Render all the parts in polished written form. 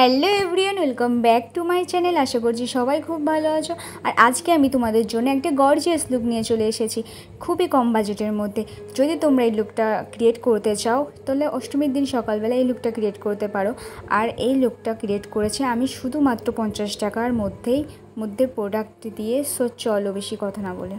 Hello everyone, welcome back to my channel. আশা করছি সবাই খুব ভালো আছো। আর আজকে আমি তোমাদের জন্য একটা গর্জিয়াস লুক নিয়ে চলে এসেছি, খুবই কম বাজেটের মধ্যে। যদি তোমরা এই লুকটা ক্রিয়েট করতে চাও তাহলে অষ্টমীর দিন সকালবেলা এই লুকটা ক্রিয়েট করতে পারো। আর এই লুকটা ক্রিয়েট করেছে আমি শুধুমাত্র 50 টাকার মধ্যে প্রোডাক্ট দিয়ে। সো চলো বেশি কথা না বলে।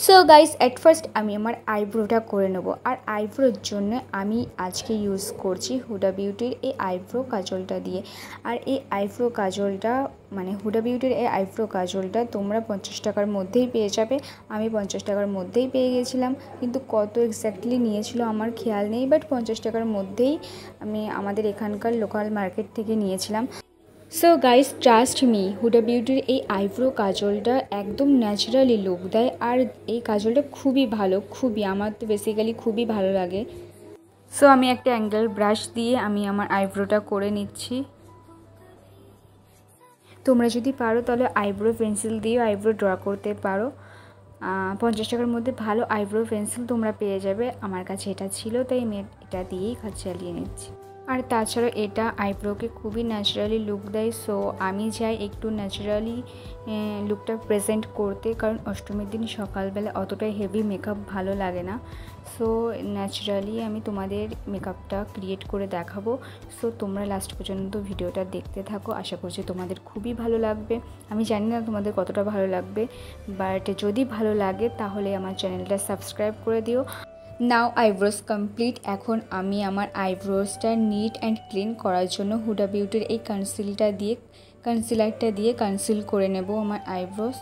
সো গাইস, অ্যাট ফার্স্ট আমি আমার আইব্রোটা করে নেব। আর আইব্রোর জন্য আমি আজকে ইউজ করছি হুডা বিউটির এই আইব্রো কাজলটা দিয়ে। আর এই আইব্রো কাজলটা হুডা বিউটির এই আইব্রো কাজলটা তোমরা 50 টাকার মধ্যেই পেয়ে যাবে। আমি 50 টাকার মধ্যেই পেয়ে গেছিলাম, কিন্তু কত এক্স্যাক্টলি নিয়েছিল আমার খেয়াল নেই, বাট 50 টাকার মধ্যেই আমি আমাদের এখানকার লোকাল মার্কেট থেকে নিয়েছিলাম। So guys, trust me, Huda বিউটির এই আইব্রো কাজলটা একদম ন্যাচারালি লুক দেয়। আর এই কাজলটা খুবই ভালো, আমার তো বেসিক্যালি খুবই ভালো লাগে। সো আমি একটা অ্যাঙ্গেল ব্রাশ দিয়ে আমি আমার আইব্রোটা করে নিচ্ছি। তোমরা যদি পারো তাহলে আইব্রো পেন্সিল দিয়েও আইব্রো ড্র করতে পারো। 50 টাকার মধ্যে ভালো আইব্রো পেন্সিল তোমরা পেয়ে যাবে। আমার কাছে এটা ছিল, তাই আমি এটা দিয়েই কাজ চালিয়ে নিচ্ছি। আর তাছাড়া এটা আইব্রোকে খুবই ন্যাচারালি লুক দেয়। সো আমি চাই একটু ন্যাচারালি লুকটা প্রেজেন্ট করতে, কারণ অষ্টমীর দিন সকালবেলা অতটাই হেভি মেকআপ ভালো লাগে না। সো ন্যাচারালি আমি তোমাদের মেকআপটা ক্রিয়েট করে দেখাবো। সো তোমরা লাস্ট পর্যন্ত ভিডিওটা দেখতে থাকো, আশা করছি তোমাদের খুবই ভালো লাগবে। আমি জানি না তোমাদের কতটা ভালো লাগবে, বাট যদি ভালো লাগে তাহলে আমার চ্যানেলটা সাবস্ক্রাইব করে দিও। নাও আইব্রোস কমপ্লিট। এখন আমি আমার আইব্রোসটা নিট অ্যান্ড ক্লিন করার জন্য হুডা বিউটির এই কনসিলারটা দিয়ে কনসিল করে নেব আমার আইব্রোস।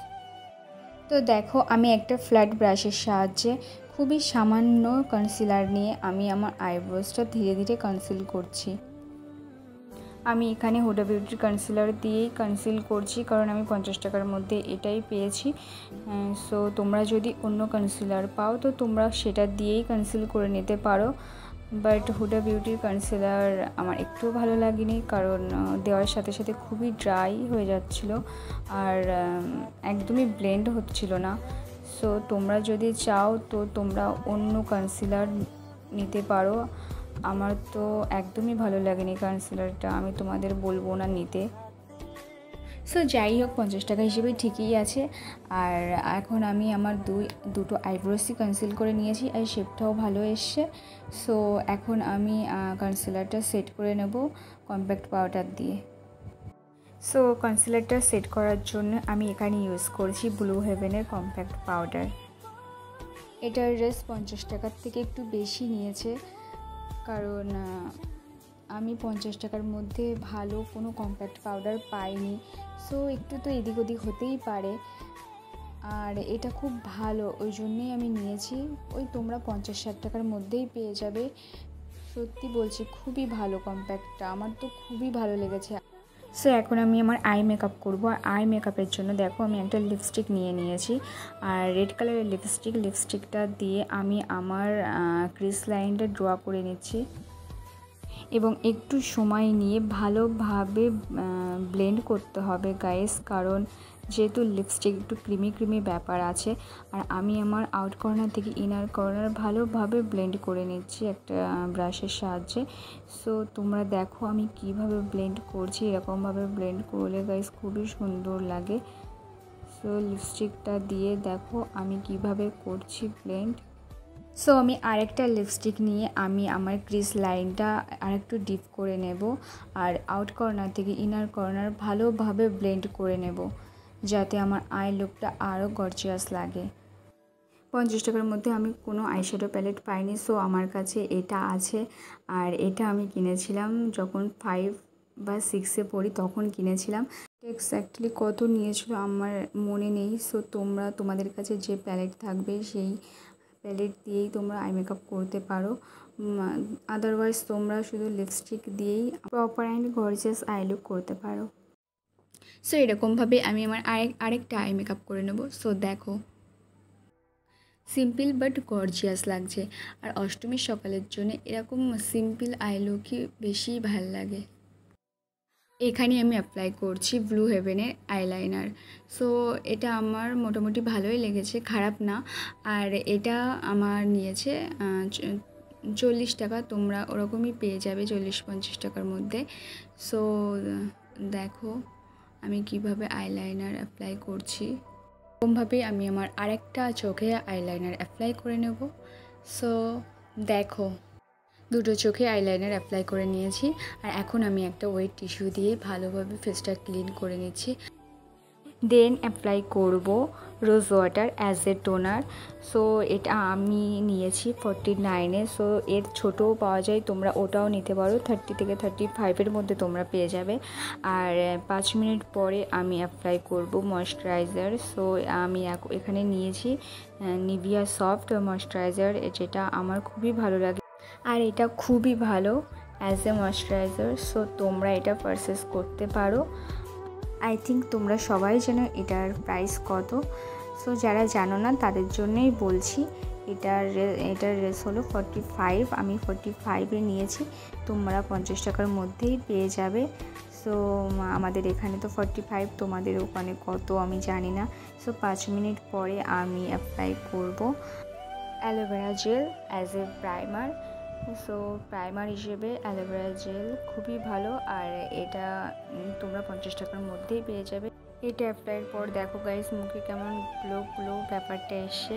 তো দেখো, আমি একটা ফ্ল্যাট ব্রাশের সাহায্যে খুবই সামান্য কনসিলার নিয়ে আমি আমার আইব্রোসটা ধীরে ধীরে কনসিল করছি। আমি এখানে হুডা বিউটির কনসিলার দিয়েই কনসিল করছি, কারণ আমি 50 টাকার মধ্যে এটাই পেয়েছি। সো তোমরা যদি অন্য কনসিলার পাও তো তোমরা সেটা দিয়েই কনসিল করে নিতে পারো। বাট হুডা বিউটির কনসিলার আমার একটু ভালো লাগেনি, কারণ দেওয়ার সাথে সাথে খুবই ড্রাই হয়ে যাচ্ছিলো আর একদমই ব্লেন্ড হচ্ছিল না। সো তোমরা যদি চাও তো তোমরা অন্য কনসিলার নিতে পারো। আমার তো একদমই ভালো লাগেনি কনসিলারটা, আমি তোমাদের বলবো না নিতে। সো যাই হোক, 50 টাকা হিসেবে ঠিকই আছে। আর এখন আমি আমার দুটো আইব্রোসই কনসিল করে নিয়েছি, আর শেপটাও ভালো এসছে। সো এখন আমি কনসিলারটা সেট করে নেব কম্প্যাক্ট পাউডার দিয়ে। সো কনসিলারটা সেট করার জন্য আমি এখানে ইউজ করছি ব্লু হেভেনের কম্প্যাক্ট পাউডার। এটার রেস 50 টাকার থেকে একটু বেশি নিয়েছে, কারণ আমি 50 টাকার মধ্যে ভালো কোনো কম্প্যাক্ট পাউডার পাইনি। সো একটু তো এদিক ওদিক হতেই পারে, আর এটা খুব ভালো, ওই জন্যেই আমি নিয়েছি। ওই তোমরা 50-60 টাকার মধ্যেই পেয়ে যাবে। সত্যি বলছি, খুবই ভালো কম্প্যাক্টটা, আমার তো খুবই ভালো লেগেছে। সো এখন আমি আমার আই মেকআপ করবো। আর আই মেকআপের জন্য দেখো আমি একটা লিপস্টিক নিয়েছি, আর রেড কালারের লিপস্টিকটা দিয়ে আমি আমার ক্রিস লাইনটা ড্র করে নিচ্ছি, এবং একটু সময় নিয়ে ভালোভাবে ব্লেন্ড করতে হবে গাইস, কারণ যেহেতু লিপস্টিক একটু ক্রিমি ব্যাপার আছে। আর আমি আমার আউট কর্নার থেকে ইনার কর্নার ভালোভাবে ব্লেন্ড করে নিচ্ছি একটা ব্রাশের সাহায্যে। সো তোমরা দেখো আমি কিভাবে ব্লেন্ড করছি, এরকমভাবে ব্লেন্ড করলে গাইস খুবই সুন্দর লাগে। সো লিপস্টিকটা দিয়ে দেখো আমি কিভাবে করছি ব্লেন্ড। সো আমি আরেকটা লিপস্টিক নিয়ে আমি আমার ক্রিস লাইনটা আরেকটু ডিপ করে নেব, আর আউট কর্নার থেকে ইনার কর্নার ভালোভাবে ব্লেন্ড করে নেব, যাতে আমার আই লুকটা আরও গর্জিয়াস লাগে। 50 টাকার মধ্যে আমি কোনো আইশ্যাডো প্যালেট পাইনি, সো আমার কাছে এটা আছে। আর এটা আমি কিনেছিলাম যখন 5 বা 6-এ পড়ি, তখন কিনেছিলাম। এক্স্যাক্টলি কত নিয়েছিল আমার মনে নেই। সো তোমাদের কাছে যে প্যালেট থাকবে সেই প্যালেট দিয়েই তোমরা আই মেকআপ করতে পারো। আদারওয়াইজ তোমরা শুধু লিপস্টিক দিয়েই proper and gorgeous I look করতে পারো। সো এরকমভাবে আমি আমার আরেকটা আই মেকআপ করে নেব। সো দেখো, সিম্পল বাট গর্জিয়াস লাগছে। আর অষ্টমীর সকালের জন্য এরকম সিম্পল আই লুকই বেশি ভাল লাগে। এখানে আমি অ্যাপ্লাই করছি ব্লু হেভেনের আইলাইনার। সো এটা আমার মোটামুটি ভালোই লেগেছে, খারাপ না। আর এটা আমার নিয়েছে 40 টাকা, তোমরা ওরকমই পেয়ে যাবে 40-50 টাকার মধ্যে। সো দেখো আমি কিভাবে আইলাইনার অ্যাপ্লাই করছি। এরকমভাবেই আমি আমার আরেকটা চোখে আইলাইনার অ্যাপ্লাই করে নেব। সো দেখো দুটো চোখে আইলাইনার অ্যাপ্লাই করে নিয়েছি, আর এখন আমি একটা ওয়েট টিস্যু দিয়ে ভালোভাবে ফেসটা ক্লিন করে নিচ্ছি। দেন অ্যাপ্লাই করব rose water as a toner. So এটা আমি নিয়েছি 49-এ। সো এর ছোটও পাওয়া যায়, তোমরা ওটাও নিতে পারো, 30 থেকে 35-এর মধ্যে তোমরা পেয়ে যাবে। আর 5 মিনিট পরে আমি অ্যাপ্লাই করব ময়শ্চারাইজার। সো আমি এখানে নিয়েছি নিভিয়া সফট ময়শ্চারাইজার, যেটা আমার খুবই ভালো লাগে, আর এটা খুবই ভালো অ্যাজ এ ময়শ্চারাইজার। সো তোমরা এটা পারচেস করতে পারো। আই থিঙ্ক তোমরা সবাই জানো এটার প্রাইস কত। সো যারা জানো না তাদের জন্যই বলছি, এটার রেস হলো 45। আমি 45-এ নিয়েছি, তোমরা 50 টাকার মধ্যেই পেয়ে যাবে। সো আমাদের এখানে তো 45, তোমাদের ওখানে কত আমি জানি না। সো 5 মিনিট পরে আমি অ্যাপ্লাই করব aloe vera gel as a primer. So primer হিসেবে অ্যালোভেরা জেল খুবই ভালো, আর এটা তোমরা 50 টাকার মধ্যেই পেয়ে যাবে। এটা অ্যাপ্লাইয়ের পর দেখো গাইস মুখে কেমন গ্লো ব্যাপারটা এসছে।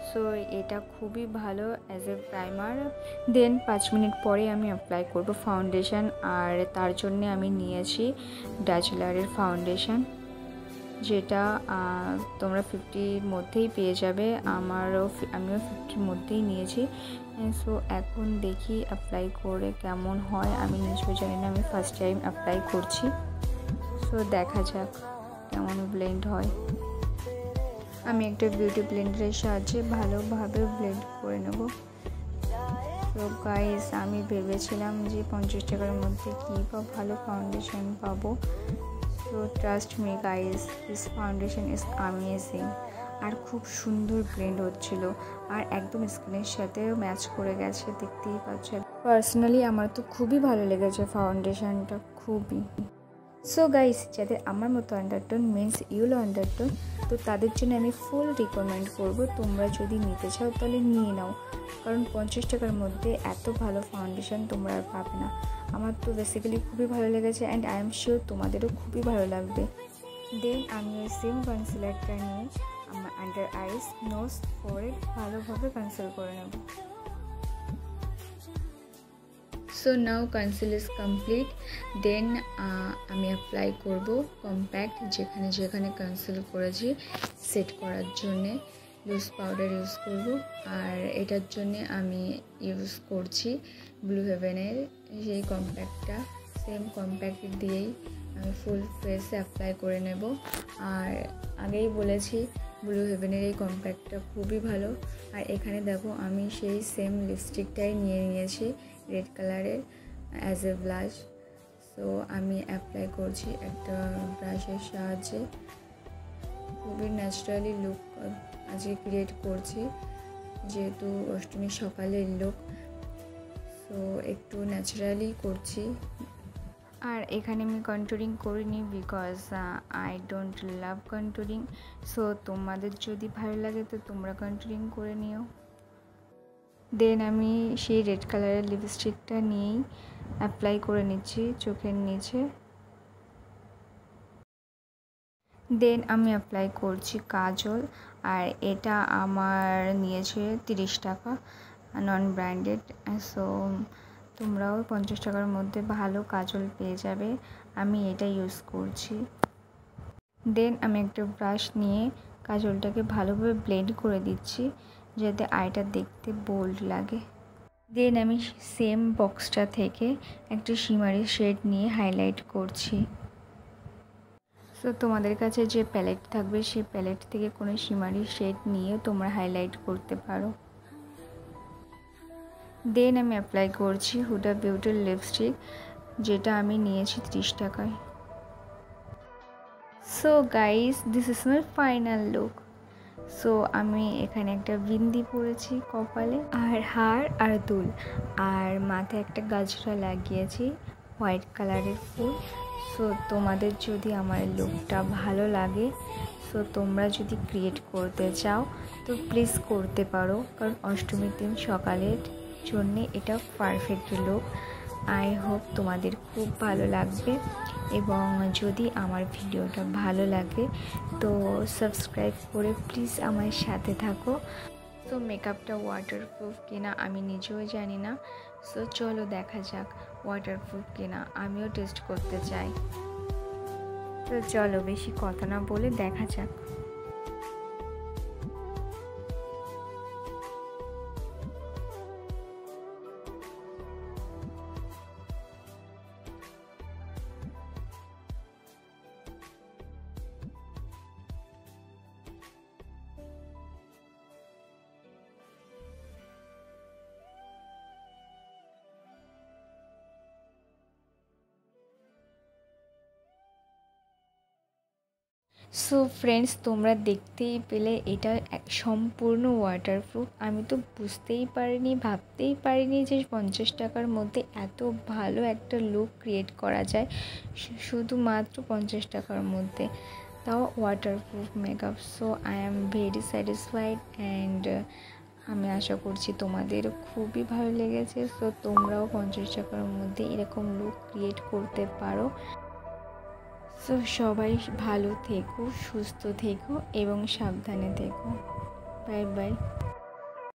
সো এটা খুবই ভালো as a primer. Then 5 minute পরে আমি অ্যাপ্লাই করব ফাউন্ডেশন, আর তার জন্য আমি নিয়েছি ডাচলারের ফাউন্ডেশন, যেটা তোমরা 50-র মধ্যেই পেয়ে যাবে। আমিও 50-র মধ্যেই নিয়েছি। সো এখন দেখি অ্যাপ্লাই করে কেমন হয়, আমি নিজেও জানি না, আমি ফার্স্ট টাইম অ্যাপ্লাই করছি। সো দেখা যাক কেমন ব্লেন্ড হয়। আমি একটা বিউটি ব্লেন্ডারের সাহায্যে ভালোভাবে ব্লেন্ড করে নেব। তো গাইস আমি ভেবেছিলাম যে 50 টাকার মধ্যে কী বা ভালো ফাউন্ডেশন পাবো। So trust me guys, this foundation is amazing, আর খুব সুন্দর ব্লেন্ড হচ্ছিল, আর একদম স্কিনের সাথেও ম্যাচ করে গেছে, দেখতেই পাচ্ছ। পার্সোনালি আমার তো খুবই ভালো লেগেছে ফাউন্ডেশনটা, খুবই। সো গাইস যাদের আমার মতো আন্ডারটোন মিন্স ইয়েলো আন্ডারটোন, তো তাদের জন্য আমি ফুল রিকমেন্ড করব, তোমরা যদি নিতে চাও তাহলে নিয়ে নাও, কারণ 50 টাকার মধ্যে এত ভালো ফাউন্ডেশন তোমরা আর পাবে না। আমার তো বেসিক্যালি খুবই ভালো লেগেছে, অ্যান্ড আই এম শিওর তোমাদেরও খুবই ভালো লাগবে। দেন আমি ওই সেম কনসিলারটা নিয়ে আমার আন্ডার আইস, নোজ, ফোরহেড ভালোভাবে কনসিল করে নেব। So now conceal is complete. Then আমি অ্যাপ্লাই করব কম্প্যাক্ট, যেখানে যেখানে কনসিল করেছি সেট করার জন্যে লুজ পাউডার ইউজ করব। আর এটার জন্যে আমি ইউজ করছি ব্লু হেভেনের সেই কম্প্যাক্টটা, সেম কম্প্যাক্ট দিয়েই আমি ফুল ফেসে অ্যাপ্লাই করে নেব। আর আগেই বলেছি ব্লু হেভেনের এই কম্প্যাক্টটা খুবই ভালো। আর এখানে দেখো আমি সেই সেম লিপস্টিকটাই নিয়েছি রেড কালারের অ্যাজ এ ব্লাশ। সো আমি অ্যাপ্লাই করছি একটা ব্রাশের সাহায্যে, খুবই ন্যাচারালি লুক আজকে ক্রিয়েট করছি, যেহেতু অষ্টমীর সকালের লুক, সো একটু ন্যাচারালি করছি। আর এখানে আমি কন্টুরিং করিনি, because I don't love contouring. So তোমাদের যদি ভালো লাগে তো তোমরা কন্টুরিং করে নিও। দেন আমি সেই রেড কালারের লিপস্টিকটা নিয়েই অ্যাপ্লাই করে নিচ্ছি চোখের নিচে। দেন আমি অ্যাপ্লাই করছি কাজল, আর এটা আমার নিয়েছে 30 টাকা, নন ব্র্যান্ডেড। সো তোমরাও 50 টাকার মধ্যে ভালো কাজল পেয়ে যাবে, আমি এটা ইউজ করছি। দেন আমি একটা ব্রাশ নিয়ে কাজলটাকে ভালোভাবে ব্লেন্ড করে দিচ্ছি, যাতে আইটা দেখতে বোল্ড লাগে। দেন আমি সেম বক্সটা থেকে একটা শিমারি শেড নিয়ে হাইলাইট করছি। সো তোমাদের কাছে যে প্যালেট থাকবে সেই প্যালেট থেকে কোনো শিমারি শেড নিয়ে তোমরা হাইলাইট করতে পারো। দেন আমি অ্যাপ্লাই করছি হুডা বিউটির লিপস্টিক, যেটা আমি নিয়েছি 30 টাকায়। So guys this is my final look. So আমি এখানে একটা বিন্দি পরেছি কপালে, আর হার আর দুল, আর মাথায় একটা গাজরা লাগিয়েছি হোয়াইট কালারের ফুল। সো তোমাদের যদি আমার লুকটা ভালো লাগে, সো তোমরা যদি ক্রিয়েট করতে চাও তো প্লিজ করতে পারো, কারণ অষ্টমীর দিন সকালে জন্য এটা পারফেক্ট লুক। আই হোপ তোমাদের খুব ভালো লাগবে, এবং যদি আমার ভিডিওটা ভালো লাগে তো সাবস্ক্রাইব করে প্লিজ আমার সাথে থাকো। তো মেকআপটা ওয়াটারপ্রুফ কিনা আমি নিজেও জানি না, সো চলো দেখা যাক ওয়াটারপ্রুফ কিনা, আমিও টেস্ট করতে চাই। তো চলো বেশি কথা না বলে দেখা যাক। সো ফ্রেন্ডস, তোমরা দেখতেই পেলে এটা সম্পূর্ণ ওয়াটারপ্রুফ। আমি তো বুঝতেই পারিনি, ভাবতেই পারিনি যে 50 টাকার মধ্যে এত ভালো একটা লুক ক্রিয়েট করা যায় শুধুমাত্র 50 টাকার মধ্যে, তাও waterproof makeup. So I am very satisfied and আমি আশা করছি তোমাদের খুবই ভালো লেগেছে। সো তোমরাও 50 টাকার মধ্যে এরকম লুক ক্রিয়েট করতে পারো। সো সবাই ভালো থেকো, সুস্থ থেকো এবং সাবধানে থেকো। Bye bye.